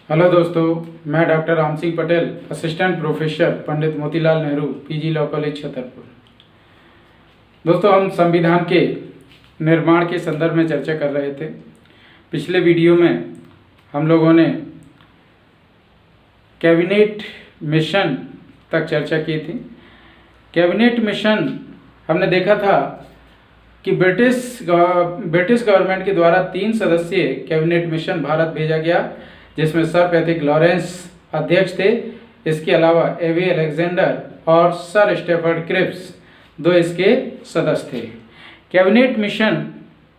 Hello दोस्तों, मैं doctor Ram Singh Patel, assistant professor Pandit Motilal Nehru PG law college Chhatarpur. दोस्तों, हम संविधान के निर्माण के संदर्भ में चर्चा कर रहे थे। पिछले वीडियो में हम लोगों ने कैबिनेट मिशन तक चर्चा की थी। कैबिनेट मिशन हमने देखा था कि ब्रिटिश गवर्नमेंट के द्वारा 3 सदस्यीय कैबिनेट मिशन भारत भेजा गया, जिसमें सर पैट्रिक लॉरेंस अध्यक्ष थे। इसके अलावा एवी अलेक्जेंडर और सर स्टेफर्ड क्रिप्स 2 इसके सदस्य थे। कैबिनेट मिशन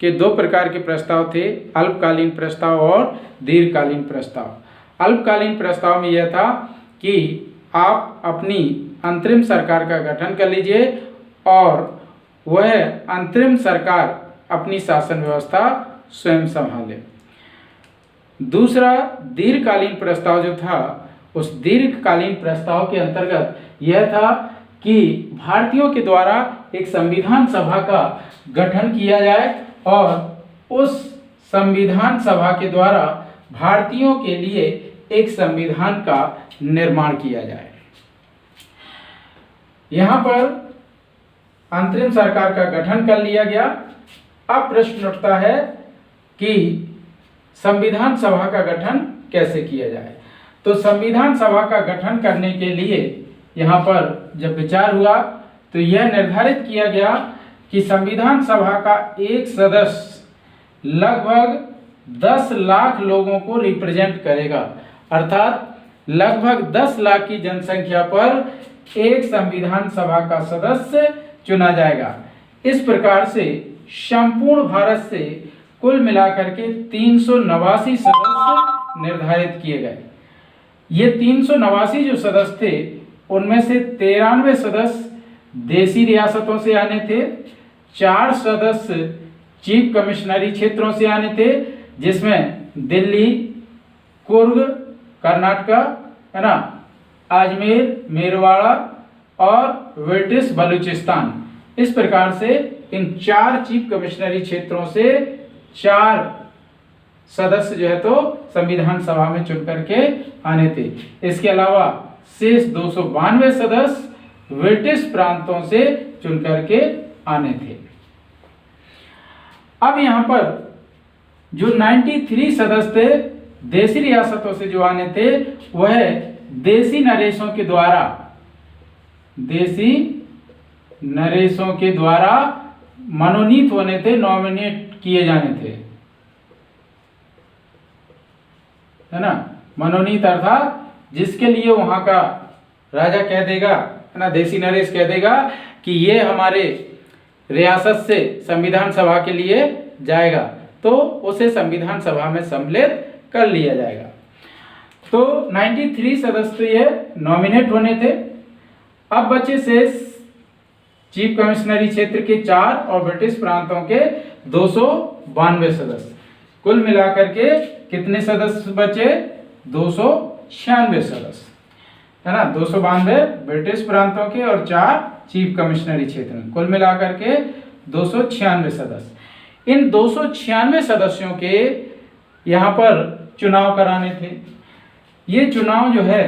के 2 प्रकार के प्रस्ताव थे, अल्पकालीन प्रस्ताव और दीर्घकालीन प्रस्ताव। अल्पकालीन प्रस्ताव में यह था कि आप अपनी अंतरिम सरकार का गठन कर लीजिए और वह अंतरिम सरकार अपनी शासन व्यवस्था स्वयं संभाले। दूसरा दीर्घकालीन प्रस्ताव जो था, उस दीर्घकालीन प्रस्ताव के अंतर्गत यह था कि भारतीयों के द्वारा एक संविधान सभा का गठन किया जाए और उस संविधान सभा के द्वारा भारतीयों के लिए एक संविधान का निर्माण किया जाए। यहाँ पर अंतरिम सरकार का गठन कर लिया गया। अब प्रश्न उठता है कि संविधान सभा का गठन कैसे किया जाए। तो संविधान सभा का गठन करने के लिए यहाँ पर जब विचार हुआ तो यह निर्धारित किया गया कि संविधान सभा का एक सदस्य लगभग 10 लाख लोगों को रिप्रेजेंट करेगा, अर्थात लगभग 10 लाख की जनसंख्या पर एक संविधान सभा का सदस्य चुना जाएगा। इस प्रकार से संपूर्ण भारत से कुल मिलाकर के 389 सदस्य निर्धारित किए गए। ये 389 जो सदस्य थे, उनमें से 93 सदस्य देशी रियासतों से आने थे, 4 सदस्य चीफ कमिश्नरी क्षेत्रों से आने थे, जिसमें दिल्ली, कुर्ग कर्नाटका है ना, अजमेर मेरवाड़ा और ब्रिटिश बलूचिस्तान। इस प्रकार से इन 4 चीफ कमिश्नरी क्षेत्रों से 4 सदस्य जो है तो संविधान सभा में चुन करके आने थे। इसके अलावा शेष 292 सदस्य ब्रिटिश प्रांतों से चुन करके आने थे। अब यहाँ पर जो 93 सदस्य थे देशी रियासतों से जो आने थे, वह देशी नरेशों के द्वारा मनोनीत होने थे, नॉमिनेट किए जाने थे, है ना। मनोनीत अर्थात जिसके लिए वहां का राजा कह देगा, है ना, देशी नरेश कह देगा कि ये हमारे रियासत से संविधान सभा के लिए जाएगा, तो उसे संविधान सभा में सम्मिलित कर लिया जाएगा। तो 93 सदस्य ये नॉमिनेट होने थे। अब बचे शेष चीफ कमिश्नरी क्षेत्र के 4 और ब्रिटिश प्रांतों के 292 सदस्य। कुल मिलाकर के कितने सदस्य बचे? 296 सदस्य, है ना। 292 ब्रिटिश प्रांतों के और 4 चीफ कमिश्नरी क्षेत्र में, कुल मिलाकर के 296 सदस्य। इन 296 सदस्यों के यहाँ पर चुनाव कराने थे। ये चुनाव जो है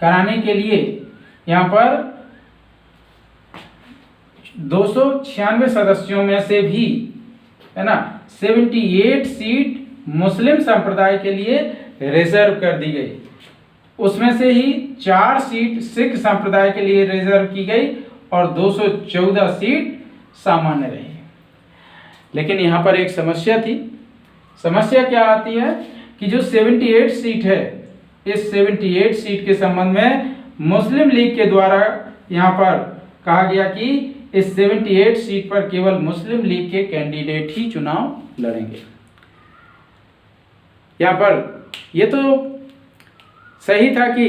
कराने के लिए यहाँ पर 296 सदस्यों में से भी, है ना, 78 सीट मुस्लिम संप्रदाय के लिए रिजर्व कर दी गई। उसमें से ही 4 सीट सिख संप्रदाय के लिए रिजर्व की गई और 214 सीट सामान्य रही। लेकिन यहाँ पर एक समस्या थी। समस्या क्या आती है कि जो 78 सीट है, इस 78 सीट के संबंध में मुस्लिम लीग के द्वारा यहाँ पर कहा गया कि इस 78 सीट पर केवल मुस्लिम लीग के कैंडिडेट ही चुनाव लड़ेंगे। यहाँ पर ये तो सही था कि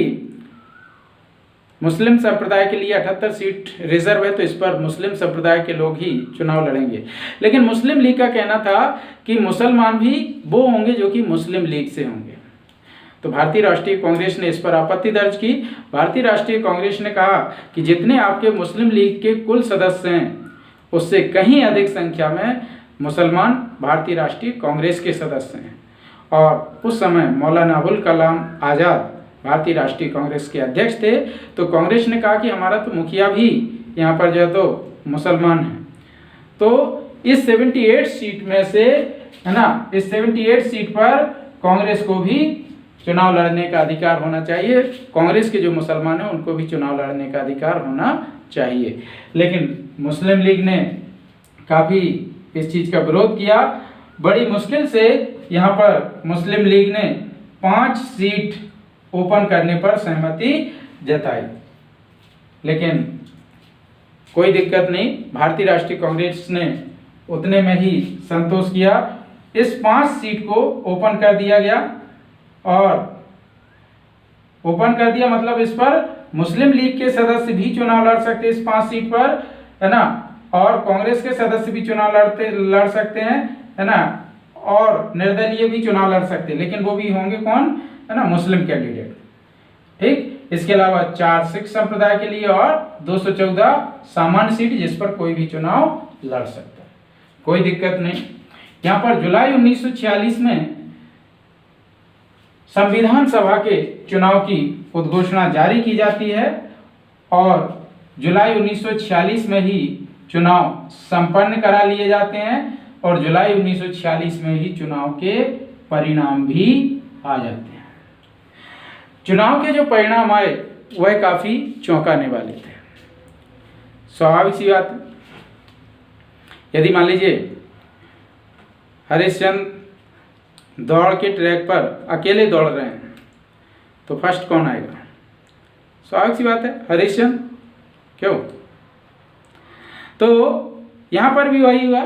मुस्लिम संप्रदाय के लिए 78 सीट रिजर्व है, तो इस पर मुस्लिम संप्रदाय के लोग ही चुनाव लड़ेंगे। लेकिन मुस्लिम लीग का कहना था कि मुसलमान भी वो होंगे जो कि मुस्लिम लीग से होंगे। तो भारतीय राष्ट्रीय कांग्रेस ने इस पर आपत्ति दर्ज की। भारतीय राष्ट्रीय कांग्रेस ने कहा कि जितने आपके मुस्लिम लीग के कुल सदस्य हैं, उससे कहीं अधिक संख्या में मुसलमान भारतीय राष्ट्रीय कांग्रेस के सदस्य हैं और उस समय मौलाना अबुल कलाम आज़ाद भारतीय राष्ट्रीय कांग्रेस के अध्यक्ष थे। तो कांग्रेस ने कहा कि हमारा तो मुखिया भी यहाँ पर जो है तो मुसलमान है, तो इस 78 सीट में से, है ना, इस 78 सीट पर कांग्रेस को भी चुनाव लड़ने का अधिकार होना चाहिए, कांग्रेस के जो मुसलमान हैं उनको भी चुनाव लड़ने का अधिकार होना चाहिए। लेकिन मुस्लिम लीग ने काफ़ी इस चीज़ का विरोध किया। बड़ी मुश्किल से यहाँ पर मुस्लिम लीग ने 5 सीट ओपन करने पर सहमति जताई, लेकिन कोई दिक्कत नहीं, भारतीय राष्ट्रीय कांग्रेस ने उतने में ही संतोष किया। इस 5 सीट को ओपन कर दिया गया, और ओपन कर दिया मतलब इस पर मुस्लिम लीग के सदस्य भी चुनाव लड़ सकते इस 5 सीट पर, है ना, और कांग्रेस के सदस्य भी चुनाव लड़ सकते हैं, है ना, और निर्दलीय भी चुनाव लड़ सकते हैं, लेकिन वो भी होंगे कौन, है ना, मुस्लिम कैंडिडेट। ठीक, इसके अलावा 4 सिख संप्रदाय के लिए और 214 सामान्य सीट जिस पर कोई भी चुनाव लड़ सकता है, कोई दिक्कत नहीं। यहाँ पर जुलाई 1946 में संविधान सभा के चुनाव की उद्घोषणा जारी की जाती है, और जुलाई 1946 में ही चुनाव संपन्न करा लिए जाते हैं, और जुलाई 1946 में ही चुनाव के परिणाम भी आ जाते हैं। चुनाव के जो परिणाम आए वह काफी चौंकाने वाले थे। स्वाभाविक सी बात, यदि मान लीजिए हरिश्चंद्र दौड़ के ट्रैक पर अकेले दौड़ रहे हैं तो फर्स्ट कौन आएगा? स्वाभाविक सी बात है, हरिश्चंद्र। क्यों? तो यहां पर भी वही हुआ।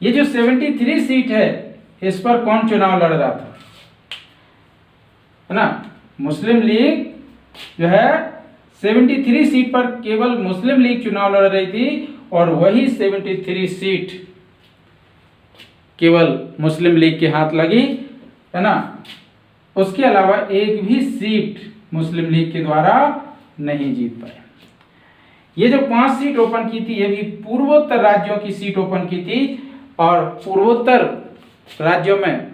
ये जो 73 सीट है इस पर कौन चुनाव लड़ रहा था, है ना? मुस्लिम लीग जो है 73 सीट पर केवल मुस्लिम लीग चुनाव लड़ रही थी, और वही 73 सीट केवल मुस्लिम लीग के हाथ लगी, है ना। उसके अलावा एक भी सीट मुस्लिम लीग के द्वारा नहीं जीत पाए। ये जो 5 सीट ओपन की थी ये भी पूर्वोत्तर राज्यों की सीट ओपन की थी, और पूर्वोत्तर राज्यों में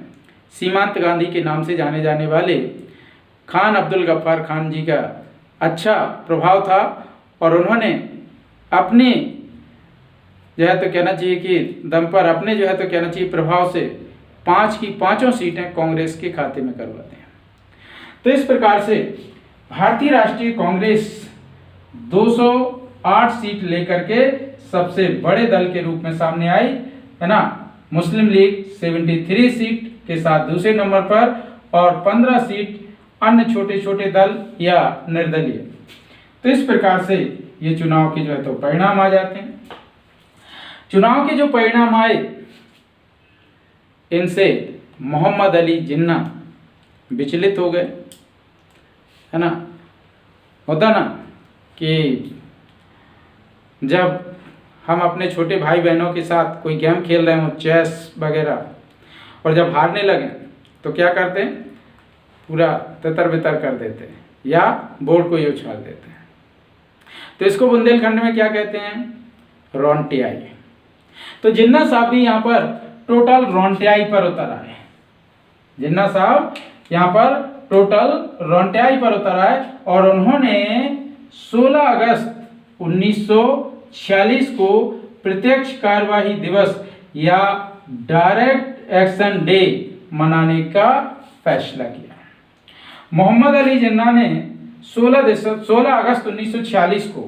सीमांत गांधी के नाम से जाने जाने वाले खान अब्दुल गफ्फार खान जी का अच्छा प्रभाव था, और उन्होंने अपने जो है तो कहना चाहिए कि दम पर, अपने जो है तो कहना चाहिए प्रभाव से 5 की 5 सीटें कांग्रेस के खाते में करवाते हैं। तो इस प्रकार से भारतीय राष्ट्रीय कांग्रेस 208 सीट लेकर के सबसे बड़े दल के रूप में सामने आई, है ना। मुस्लिम लीग 73 सीट के साथ दूसरे नंबर पर, और 15 सीट अन्य छोटे छोटे दल या निर्दलीय। तो इस प्रकार से ये चुनाव के जो है तो परिणाम आ जाते हैं। चुनाव के जो परिणाम आए इनसे मोहम्मद अली जिन्ना विचलित हो गए, है ना। होता ना कि जब हम अपने छोटे भाई बहनों के साथ कोई गेम खेल रहे हो, चेस वगैरह, और जब हारने लगे तो क्या करते हैं, पूरा तितर बितर कर देते हैं या बोर्ड को ही उछाल देते हैं। तो इसको बुंदेलखंड में क्या कहते हैं, रोंटियाई। तो जिन्ना साहब भी यहाँ पर टोटल रोंटियाई पर उतर आए। जिन्ना साहब यहाँ पर टोटल रोंटियाई पर उतर आए, और उन्होंने 16 अगस्त 1946 को प्रत्यक्ष कार्यवाही दिवस या डायरेक्ट एक्शन डे मनाने का फैसला किया। मोहम्मद अली जिन्ना ने 16 अगस्त 1946 को,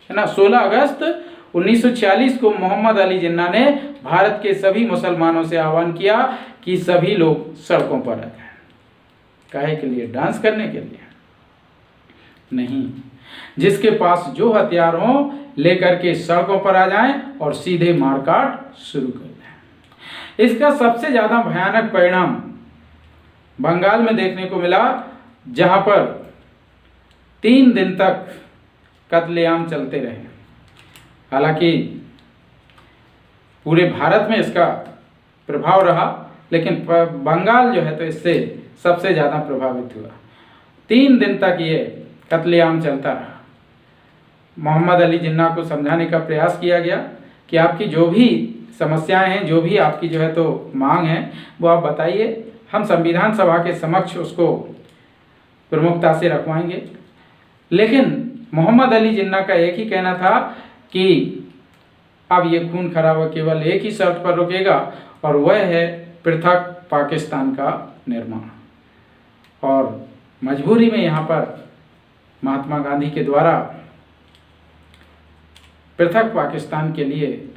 है ना, 16 अगस्त 1946 को मोहम्मद अली जिन्ना ने भारत के सभी मुसलमानों से आह्वान किया कि सभी लोग सड़कों पर आ जाएं। काहे के लिए? डांस करने के लिए नहीं, जिसके पास जो हथियार हो लेकर के सड़कों पर आ जाएं और सीधे मारकाट शुरू कर दें। इसका सबसे ज्यादा भयानक परिणाम बंगाल में देखने को मिला, जहां पर 3 दिन तक कत्लेआम चलते रहे। हालांकि पूरे भारत में इसका प्रभाव रहा, लेकिन बंगाल जो है तो इससे सबसे ज़्यादा प्रभावित हुआ। 3 दिन तक ये कत्लेआम चलता रहा। मोहम्मद अली जिन्ना को समझाने का प्रयास किया गया कि आपकी जो भी समस्याएं हैं, जो भी आपकी जो है तो मांग है, वो आप बताइए, हम संविधान सभा के समक्ष उसको प्रमुखता से रखवाएंगे। लेकिन मोहम्मद अली जिन्ना का एक ही कहना था कि अब ये खून खराबा केवल एक ही शर्त पर रुकेगा, और वह है पृथक पाकिस्तान का निर्माण। और मजबूरी में यहाँ पर महात्मा गांधी के द्वारा पृथक पाकिस्तान के लिए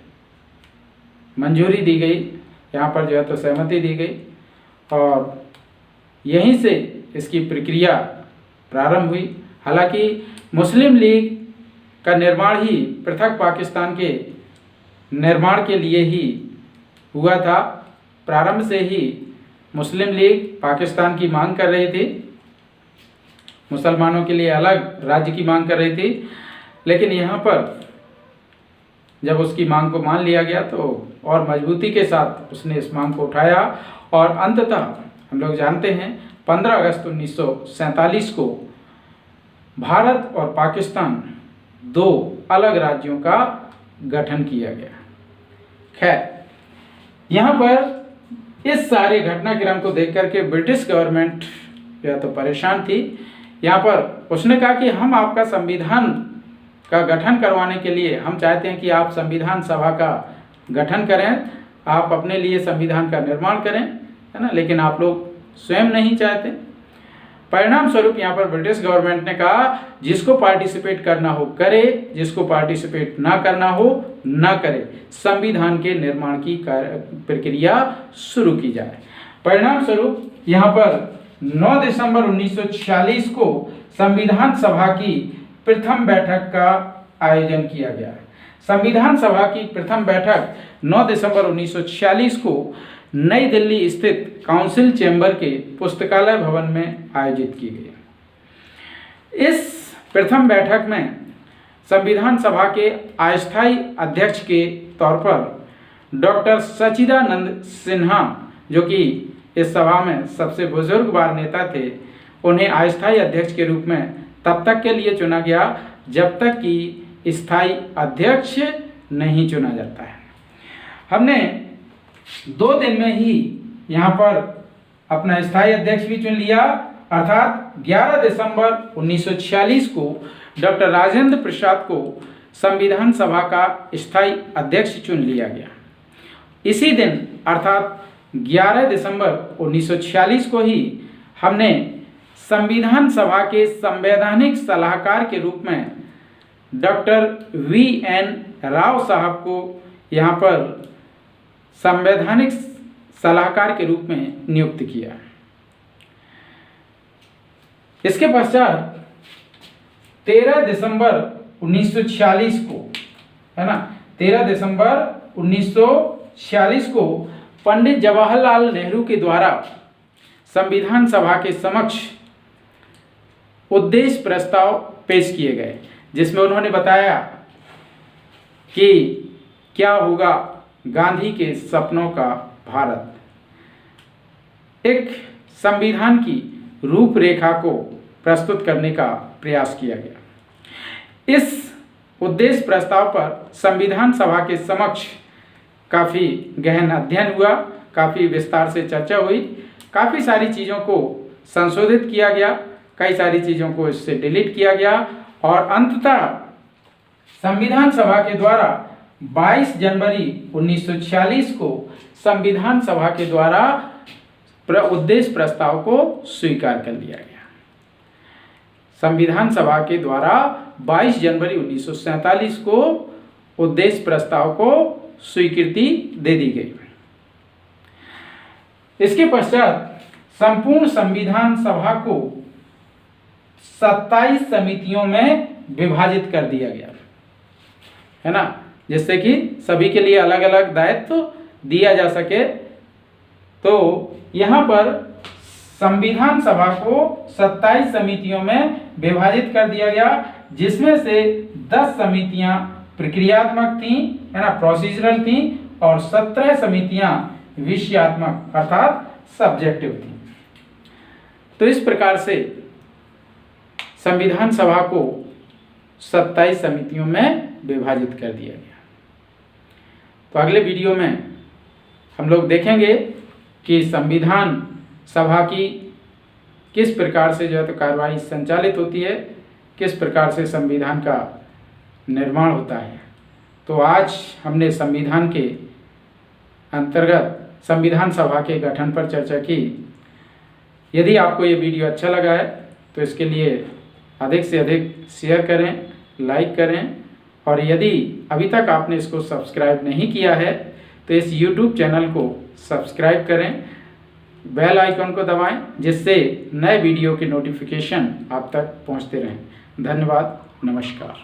मंजूरी दी गई, यहाँ पर जो है तो सहमति दी गई, और यहीं से इसकी प्रक्रिया प्रारंभ हुई। हालांकि मुस्लिम लीग का निर्माण ही पृथक पाकिस्तान के निर्माण के लिए ही हुआ था। प्रारंभ से ही मुस्लिम लीग पाकिस्तान की मांग कर रही थी, मुसलमानों के लिए अलग राज्य की मांग कर रही थी। लेकिन यहाँ पर जब उसकी मांग को मान लिया गया तो और मजबूती के साथ उसने इस मांग को उठाया, और अंततः हम लोग जानते हैं 15 अगस्त 1947 को भारत और पाकिस्तान दो अलग राज्यों का गठन किया गया। खैर, यहाँ पर इस सारे घटनाक्रम को देख करके ब्रिटिश गवर्नमेंट या तो परेशान थी। यहाँ पर उसने कहा कि हम आपका संविधान का गठन करवाने के लिए हम चाहते हैं कि आप संविधान सभा का गठन करें, आप अपने लिए संविधान का निर्माण करें, है ना, लेकिन आप लोग स्वयं नहीं चाहते। परिणाम स्वरूप यहाँ पर ब्रिटिश गवर्नमेंट ने कहा जिसको पार्टिसिपेट करना हो करे, जिसको पार्टिसिपेट ना करना हो ना करे, संविधान के निर्माण की प्रक्रिया शुरू की जाए। परिणाम स्वरूप यहाँ पर 9 दिसंबर 1946 को संविधान सभा की प्रथम बैठक का आयोजन किया गया। संविधान सभा की प्रथम बैठक 9 दिसंबर 1946 को नई दिल्ली स्थित काउंसिल चैम्बर के पुस्तकालय भवन में आयोजित की गई। इस प्रथम बैठक में संविधान सभा के अस्थायी अध्यक्ष के तौर पर डॉक्टर सच्चिदानंद सिन्हा, जो कि इस सभा में सबसे बुजुर्गवार नेता थे, उन्हें अस्थायी अध्यक्ष के रूप में तब तक के लिए चुना गया जब तक कि स्थायी अध्यक्ष नहीं चुना जाता है। हमने 2 दिन में ही यहाँ पर अपना स्थायी अध्यक्ष भी चुन लिया, अर्थात 11 दिसंबर 1946 को डॉक्टर राजेंद्र प्रसाद को संविधान सभा का स्थायी अध्यक्ष चुन लिया गया। इसी दिन अर्थात 11 दिसंबर 1946 को ही हमने संविधान सभा के संवैधानिक सलाहकार के रूप में डॉक्टर V.N. राव साहब को यहाँ पर संवैधानिक सलाहकार के रूप में नियुक्त किया। इसके पश्चात 13 दिसंबर 1946 को, है ना, 13 दिसंबर 1946 को पंडित जवाहरलाल नेहरू के द्वारा संविधान सभा के समक्ष उद्देश्य प्रस्ताव पेश किए गए, जिसमें उन्होंने बताया कि क्या होगा गांधी के सपनों का भारत। एक संविधान की रूपरेखा को प्रस्तुत करने का प्रयास किया गया। इस उद्देश्य प्रस्ताव पर संविधान सभा के समक्ष काफ़ी गहन अध्ययन हुआ, काफ़ी विस्तार से चर्चा हुई, काफ़ी सारी चीज़ों को संशोधित किया गया, कई सारी चीज़ों को इससे डिलीट किया गया, और अंततः संविधान सभा के द्वारा 22 जनवरी 1946 को संविधान सभा के द्वारा उद्देश्य प्रस्ताव को स्वीकार कर लिया गया। संविधान सभा के द्वारा 22 जनवरी 1947 को उद्देश्य प्रस्ताव को स्वीकृति दे दी गई। इसके पश्चात संपूर्ण संविधान सभा को 27 समितियों में विभाजित कर दिया गया, है ना, जिससे कि सभी के लिए अलग अलग दायित्व दिया जा सके। तो यहाँ पर संविधान सभा को 27 समितियों में विभाजित कर दिया गया, जिसमें से 10 समितियां प्रक्रियात्मक थीं, है ना, प्रोसीजरल थीं, और 17 समितियां विषयात्मक अर्थात सब्जेक्टिव थीं। तो इस प्रकार से संविधान सभा को 27 समितियों में विभाजित कर दिया गया। तो अगले वीडियो में हम लोग देखेंगे कि संविधान सभा की किस प्रकार से जो है तो कार्रवाई संचालित होती है, किस प्रकार से संविधान का निर्माण होता है। तो आज हमने संविधान के अंतर्गत संविधान सभा के गठन पर चर्चा की। यदि आपको ये वीडियो अच्छा लगा है तो इसके लिए अधिक से अधिक शेयर करें, लाइक करें, और यदि अभी तक आपने इसको सब्सक्राइब नहीं किया है तो इस YouTube चैनल को सब्सक्राइब करें, बेल आइकन को दबाएं, जिससे नए वीडियो के नोटिफिकेशन आप तक पहुंचते रहें। धन्यवाद, नमस्कार।